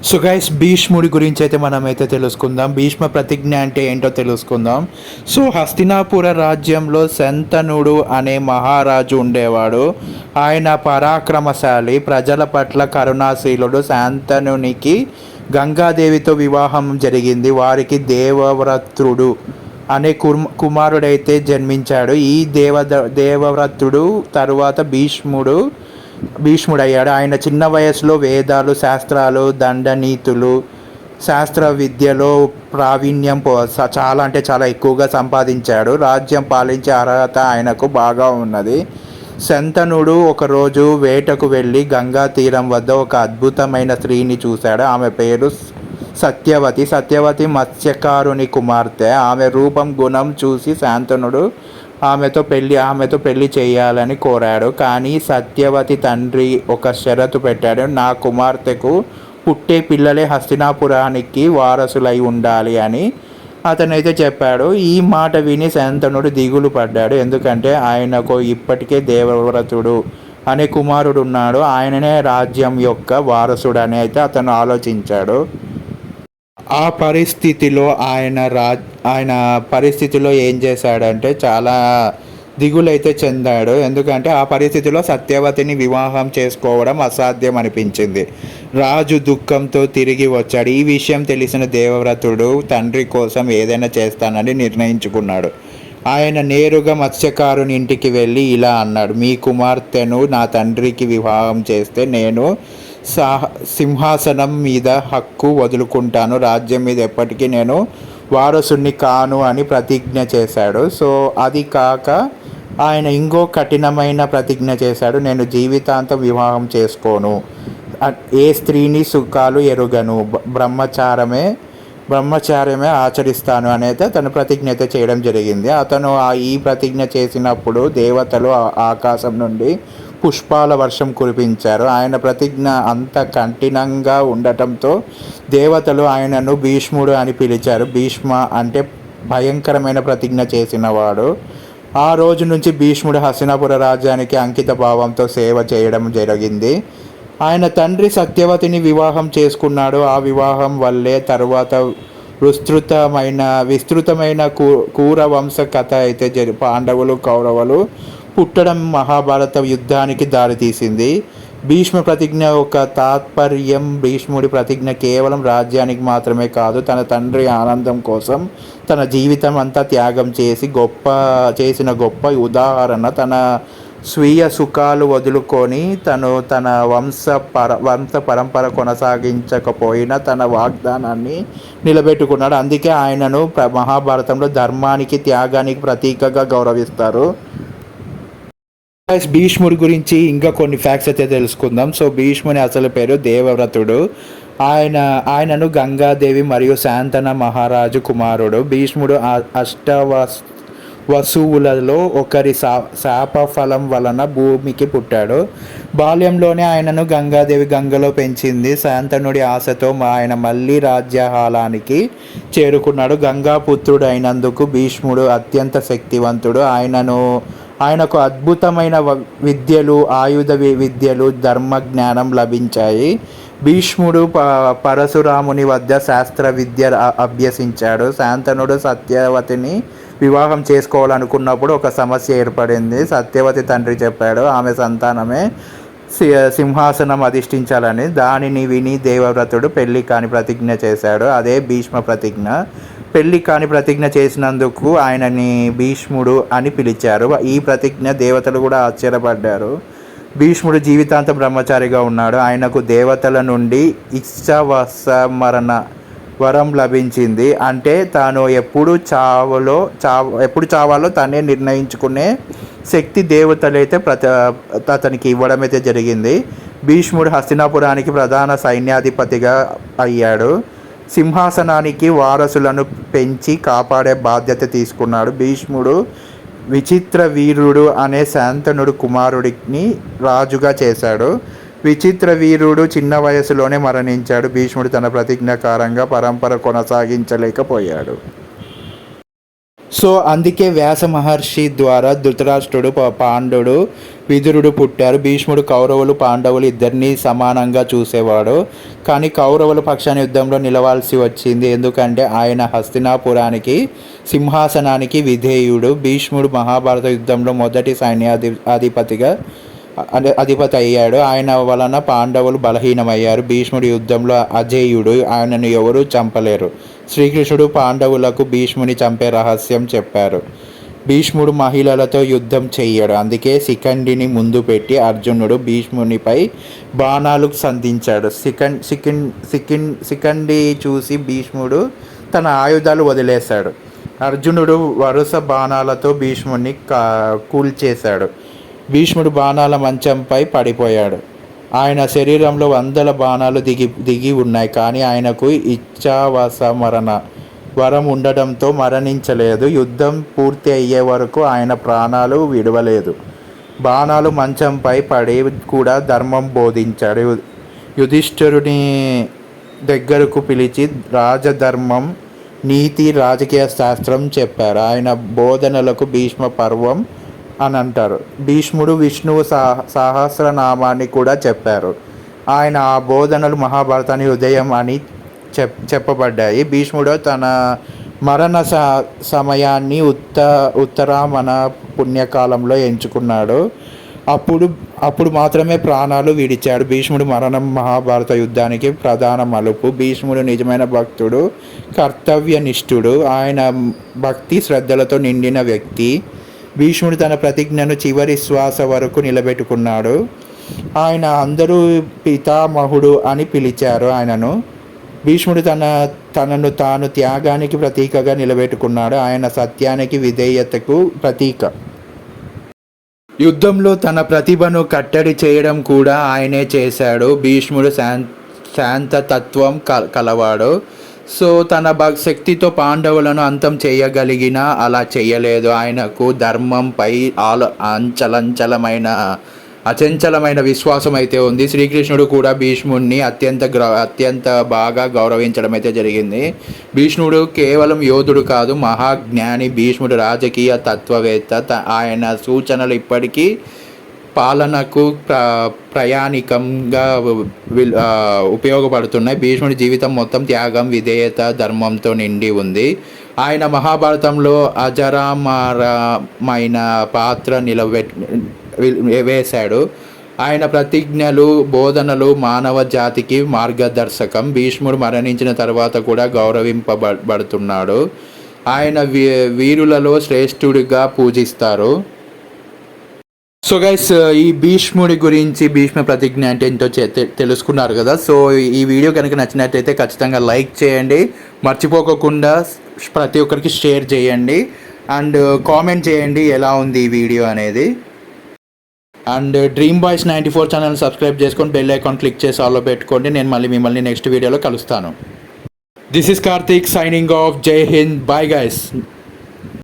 So guys భీష్ముడి గురించి అయితే మనమైతే తెలుసుకుందాం. భీష్మ ప్రతిజ్ఞ అంటే ఏంటో తెలుసుకుందాం. సో హస్తినాపుర రాజ్యంలో శంతనుడు అనే మహారాజు ఉండేవాడు. ఆయన పరాక్రమశాలి, ప్రజల పట్ల కరుణాశీలుడు. శాంతనునికి గంగాదేవితో వివాహం జరిగింది. వారికి దేవవ్రతుడు అనే కుమారుడైతే జన్మించాడు. ఈ దేవవ్రతుడు తరువాత భీష్ముడయ్యాడు. ఆయన చిన్న వయసులో వేదాలు, శాస్త్రాలు, దండనీతులు, శాస్త్ర విద్యలో ప్రావీణ్యం చాలా అంటే చాలా ఎక్కువగా సంపాదించాడు. రాజ్యం పాలించే అర్హత ఆయనకు బాగా ఉన్నది. శంతనుడు ఒకరోజు వేటకు వెళ్ళి గంగా తీరం వద్ద ఒక అద్భుతమైన స్త్రీని చూశాడు. ఆమె పేరు సత్యవతి. సత్యవతి మత్స్యకారుని కుమార్తె. ఆమె రూపం, గుణం చూసి శాంతనుడు ఆమెతో పెళ్లి చేయాలని కోరాడు. కానీ సత్యవతి తండ్రి ఒక షరతు పెట్టాడు. నా కుమార్తెకు పుట్టే పిల్లలే హస్తినాపురానికి వారసులై ఉండాలి అని అతనైతే చెప్పాడు. ఈ మాట విని శాంతనుడు దిగులు పడ్డాడు. ఎందుకంటే ఆయనకు ఇప్పటికే దేవవ్రతుడు అనే కుమారుడు ఉన్నాడు. ఆయననే రాజ్యం యొక్క వారసుడు అని అయితే అతను ఆలోచించాడు. ఆ పరిస్థితిలో ఆయన పరిస్థితిలో ఏం చేశాడంటే చాలా దిగులైతే చెందాడు. ఎందుకంటే ఆ పరిస్థితిలో సత్యవతిని వివాహం చేసుకోవడం అసాధ్యం అనిపించింది. రాజు దుఃఖంతో తిరిగి వచ్చాడు. ఈ విషయం తెలిసిన దేవవ్రతుడు తండ్రి కోసం ఏదైనా చేస్తానని నిర్ణయించుకున్నాడు. ఆయన నేరుగా మత్స్యకారుని ఇంటికి వెళ్ళి ఇలా అన్నాడు: మీ కుమార్తెను నా తండ్రికి వివాహం చేస్తే నేను సింహాసనం మీద హక్కు వదులుకుంటాను, రాజ్యం మీద ఎప్పటికీ నేను వారసుని కాను అని ప్రతిజ్ఞ చేశాడు. సో అది కాక ఆయన ఇంకో కఠినమైన ప్రతిజ్ఞ చేశాడు: నేను జీవితాంతం వివాహం చేసుకోను, ఏ స్త్రీని సుఖాలు ఎరుగను, బ్రహ్మచార్యమే ఆచరిస్తాను అనేది తన ప్రతిజ్ఞ అయితే చేయడం జరిగింది. అతను ఈ ప్రతిజ్ఞ చేసినప్పుడు దేవతలు ఆకాశం నుండి పుష్పాల వర్షం కురిపించారు. ఆయన ప్రతిజ్ఞ అంత కఠినంగా ఉండటంతో దేవతలు ఆయనను భీష్ముడు అని పిలిచారు. భీష్మ అంటే భయంకరమైన ప్రతిజ్ఞ చేసినవాడు. ఆ రోజు నుంచి భీష్ముడు హస్తినాపుర రాజ్యానికి అంకిత భావంతో సేవ చేయడం జరిగింది. ఆయన తండ్రి సత్యవతిని వివాహం చేసుకున్నాడు. ఆ వివాహం వల్లే తరువాత విస్తృతమైన కూరవంశ కథ అయితే పాండవులు, కౌరవులు పుట్టడం మహాభారత యుద్ధానికి దారితీసింది. భీష్మ ప్రతిజ్ఞ ఒక తాత్పర్యం: భీష్ముడి ప్రతిజ్ఞ కేవలం రాజ్యానికి మాత్రమే కాదు, తన తండ్రి ఆనందం కోసం తన జీవితం అంతా త్యాగం చేసిన గొప్ప ఉదాహరణ. తన స్వీయ సుఖాలు వదులుకొని తన వంశ పరంపర కొనసాగించకపోయినా తన వాగ్దానాన్ని నిలబెట్టుకున్నాడు. అందుకే ఆయనను మహాభారతంలో ధర్మానికి, త్యాగానికి ప్రతీకగా గౌరవిస్తారు. భీష్ముడి గురించి ఇంకా కొన్ని ఫ్యాక్ట్స్ అయితే తెలుసుకుందాం. సో భీష్ముని అసలు పేరు దేవవ్రతుడు. ఆయనను గంగాదేవి మరియు శాంతన మహారాజు కుమారుడు. భీష్ముడు వసువులలో ఒకరి శాప ఫలం వలన భూమికి పుట్టాడు. బాల్యంలోనే ఆయనను గంగాదేవి గంగలో పెంచింది. శాంతనుడి ఆశతో ఆయన మళ్ళీ రాజ్యహాలానికి చేరుకున్నాడు. గంగాపుత్రుడు అయినందుకు భీష్ముడు అత్యంత శక్తివంతుడు. ఆయనకు అద్భుతమైన విద్యలు, ఆయుధ విద్యలు, ధర్మజ్ఞానం లభించాయి. భీష్ముడు పరశురాముని వద్ద శాస్త్ర విద్య అభ్యసించాడు. శాంతనుడు సత్యవతిని వివాహం చేసుకోవాలనుకున్నప్పుడు ఒక సమస్య ఏర్పడింది. సత్యవతి తండ్రి చెప్పాడు ఆమె సంతానమే సింహాసనం అధిష్ఠించాలని. దానిని విని దేవవ్రతుడు పెళ్లి కాని ప్రతిజ్ఞ చేశాడు. అదే భీష్మ ప్రతిజ్ఞ. పెళ్లి కాని ప్రతిజ్ఞ చేసినందుకు ఆయనని భీష్ముడు అని పిలిచారు. ఈ ప్రతిజ్ఞ దేవతలు కూడా ఆశ్చర్యపడ్డారు. భీష్ముడు జీవితాంతం బ్రహ్మచారిగా ఉన్నాడు. ఆయనకు దేవతల నుండి ఇచ్ఛావసమరణ వరం లభించింది. అంటే తాను ఎప్పుడు చావాలో తనే నిర్ణయించుకునే శక్తి దేవతలైతే అతనికి ఇవ్వడం అయితే జరిగింది. భీష్ముడు హస్తినాపురానికి ప్రధాన సైన్యాధిపతిగా అయ్యాడు. సింహాసనానికి వారసులను పెంచి కాపాడే బాధ్యత తీసుకున్నాడు. భీష్ముడు విచిత్ర వీరుడు అనే శాంతనుడు కుమారుడిని రాజుగా చేశాడు. విచిత్ర వీరుడు చిన్న వయసులోనే మరణించాడు. భీష్ముడు తన ప్రతిజ్ఞాకారంగా పరంపర కొనసాగించలేకపోయాడు. సో అందుకే వ్యాస మహర్షి ద్వారా ధృతరాష్ట్రుడు, పాండుడు, విదురుడు పుట్టారు. భీష్ముడు కౌరవులు, పాండవులు ఇద్దరిని సమానంగా చూసేవాడు. కానీ కౌరవుల పక్షాన యుద్ధంలో నిలవాల్సి వచ్చింది. ఎందుకంటే ఆయన హస్తినాపురానికి సింహాసనానికి విధేయుడు. భీష్ముడు మహాభారత యుద్ధంలో మొదటి సైన్యాధిపతి అయ్యాడు. ఆయన వలన పాండవులు బలహీనమయ్యారు. భీష్ముడు యుద్ధంలో అజేయుడు, ఆయనను ఎవరూ చంపలేరు. శ్రీకృష్ణుడు పాండవులకు భీష్ముని చంపే రహస్యం చెప్పారు. భీష్ముడు మహిళలతో యుద్ధం చెయ్యడు. అందుకే శిఖండిని ముందు పెట్టి అర్జునుడు భీష్మునిపై బాణాలు సంధించాడు. శిఖండి చూసి భీష్ముడు తన ఆయుధాలు వదిలేశాడు. అర్జునుడు వరుస బాణాలతో భీష్ముని కూల్చేశాడు. భీష్ముడు బాణాల మంచంపై పడిపోయాడు. ఆయన శరీరంలో వందల బాణాలు దిగి ఉన్నాయి. కానీ ఆయనకు ఇచ్ఛావసమరణ వరం ఉండడంతో మరణించలేదు. యుద్ధం పూర్తి అయ్యే వరకు ఆయన ప్రాణాలు విడవలేదు. బాణాలు మంచంపై పడి కూడా ధర్మం బోధించాడు. యుధిష్ఠిరుని దగ్గరకు పిలిచి రాజధర్మం, నీతి, రాజకీయ శాస్త్రం చెప్పారు. ఆయన బోధనలకు భీష్మ పర్వం అని అంటారు. భీష్ముడు విష్ణువు సహస్రనామాన్ని కూడా చెప్పారు. ఆయన ఆ బోధనలు మహాభారతాన్ని హృదయం అని చెప్పబడ్డాయి. భీష్ముడు తన మరణ సమయాన్ని ఉత్తరామణ పుణ్యకాలంలో ఎంచుకున్నాడు. అప్పుడు మాత్రమే ప్రాణాలు విడిచాడు. భీష్ముడు మరణం మహాభారత యుద్ధానికి ప్రధాన మలుపు. భీష్ముడు నిజమైన భక్తుడు, కర్తవ్యనిష్ఠుడు. ఆయన భక్తి శ్రద్ధలతో నిండిన వ్యక్తి. భీష్ముడు తన ప్రతిజ్ఞను చివరి శ్వాస వరకు నిలబెట్టుకున్నాడు. ఆయన అందరూ పితామహుడు అని పిలిచారు ఆయనను. భీష్ముడు తనను తాను త్యాగానికి ప్రతీకగా నిలబెట్టుకున్నాడు. ఆయన సత్యానికి, విధేయతకు ప్రతీక. యుద్ధంలో తన ప్రతిభను కట్టడి చేయడం కూడా ఆయనే చేశాడు. భీష్ముడు శాంతతత్వం కలవాడు. సో తన శక్తితో పాండవులను అంతం చేయగలిగినా అలా చేయలేదు. ఆయనకు ధర్మంపై అచంచలమైన విశ్వాసం అయితే ఉంది. శ్రీకృష్ణుడు కూడా భీష్ముడిని అత్యంత బాగా గౌరవించడం అయితే జరిగింది. భీష్ముడు కేవలం యోధుడు కాదు, మహాజ్ఞాని. భీష్ముడు రాజకీయ తత్వవేత్త. ఆయన సూచనలు ఇప్పటికీ పాలనకు ప్రయాణికంగా ఉపయోగపడుతున్నాయి. భీష్ముడి జీవితం మొత్తం త్యాగం, విధేయత, ధర్మంతో నిండి ఉంది. ఆయన మహాభారతంలో అజరామరమైన పాత్ర వేశాడు. ఆయన ప్రతిజ్ఞలు, బోధనలు మానవ జాతికి మార్గదర్శకం. భీష్ముడు మరణించిన తర్వాత కూడా గౌరవింపబడుతున్నాడు. ఆయన వీరులలో శ్రేష్ఠుడిగా పూజిస్తారు. సో గైస్, ఈ భీష్ముడి గురించి, భీష్మ ప్రతిజ్ఞ అంటే ఏంటో తెలుసుకున్నారు కదా. సో ఈ వీడియో కనుక నచ్చినట్టయితే ఖచ్చితంగా లైక్ చేయండి, మర్చిపోకుండా ప్రతి ఒక్కరికి షేర్ చేయండి, అండ్ కామెంట్ చేయండి ఎలా ఉంది ఈ వీడియో అనేది. And dream boys 94 channel subscribe చేసుకొని బెల్ ఐకాన్ క్లిక్ చేసి ఆల్లో పెట్టుకోండి. నేను మిమ్మల్ని నెక్స్ట్ వీడియోలో కలుస్తాను. This is Karthik signing off. జై హింద్. Bye guys.